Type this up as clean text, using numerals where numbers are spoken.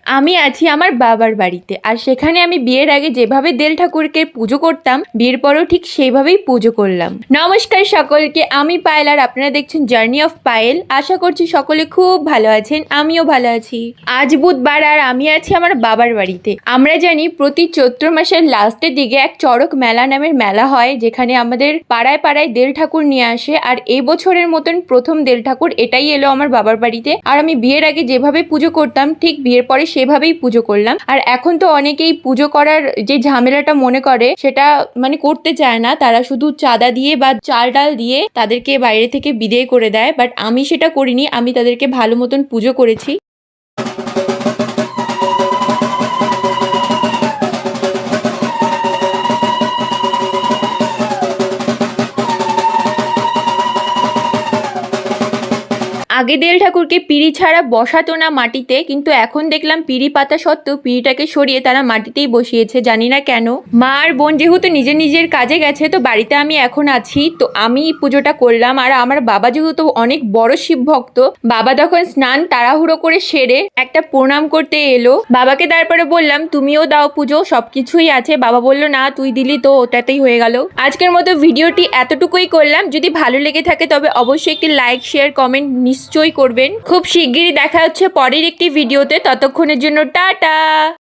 আমি আছি আমার বাবার বাড়িতে, আর সেখানে আমি বিয়ের আগে যেভাবে দেল ঠাকুরকে পুজো করতাম, বিয়ের পরেও ঠিক সেইভাবেই পুজো করলাম। নমস্কার সকলকে, আমি পায়েল আর আপনারা দেখছেন জার্নি অফ পায়েল। আশা করছি সকলে খুব ভালো আছেন, আমিও ভালো আছি। আজ বুধবার আর আমি আছি আমার বাবার বাড়িতে। আমরা জানি প্রতি চৈত্র মাসের লাস্টের দিকে এক চড়ক মেলা নামের মেলা হয়, যেখানে আমাদের পাড়ায় পাড়ায় দেল ঠাকুর নিয়ে আসে। আর এই বছরের মতন প্রথম দেল ঠাকুর এটাই এলো আমার বাবার বাড়িতে। আর আমি বিয়ের আগে যেভাবে পুজো করতাম ঠিক বিয়ের পরে সেভাবেই পুজো করলাম। আর এখন তো অনেকেই পুজো করার যে ঝামেলাটা মনে করে সেটা করতে চায় না, তারা শুধু চাঁদা দিয়ে বা চাল ডাল দিয়ে তাদেরকে বাইরে থেকে বিদায় করে দেয়। বাট আমি সেটা করিনি, আমি তাদেরকে ভালো মতন পুজো করেছি। আগে দেল ঠাকুরকে পিঁড়ি ছাড়া বসাতো না মাটিতে, কিন্তু এখন দেখলাম পিঁড়ি পাতা সত্ত্বেও পিঁড়িটাকে সরিয়ে তারা মাটিতেই বসিয়েছে, জানি না কেন। মা আর বোন যেহেতু নিজের নিজের কাজে গেছে, তো বাড়িতে আমি এখন আছি, তো আমি পুজোটা করলাম। আর আমার বাবা যেহেতু অনেক বড় শিব ভক্ত, বাবা তখন স্নান তাড়াহুড়ো করে সেরে একটা প্রণাম করতে এলো। বাবাকে তারপরে বললাম তুমিও দাও পুজো, সবকিছুই আছে। বাবা বললো না তুই দিলি তো ওটাতেই হয়ে গেল। আজকের মতো ভিডিওটি এতটুকুই করলাম। যদি ভালো লেগে থাকে তবে অবশ্যই একটি লাইক, শেয়ার, কমেন্ট নিশ্চয়ই করবেন। খুব শিগগিরই দেখা হচ্ছে পরের একটি ভিডিওতে। ততক্ষণের জন্য টাটা।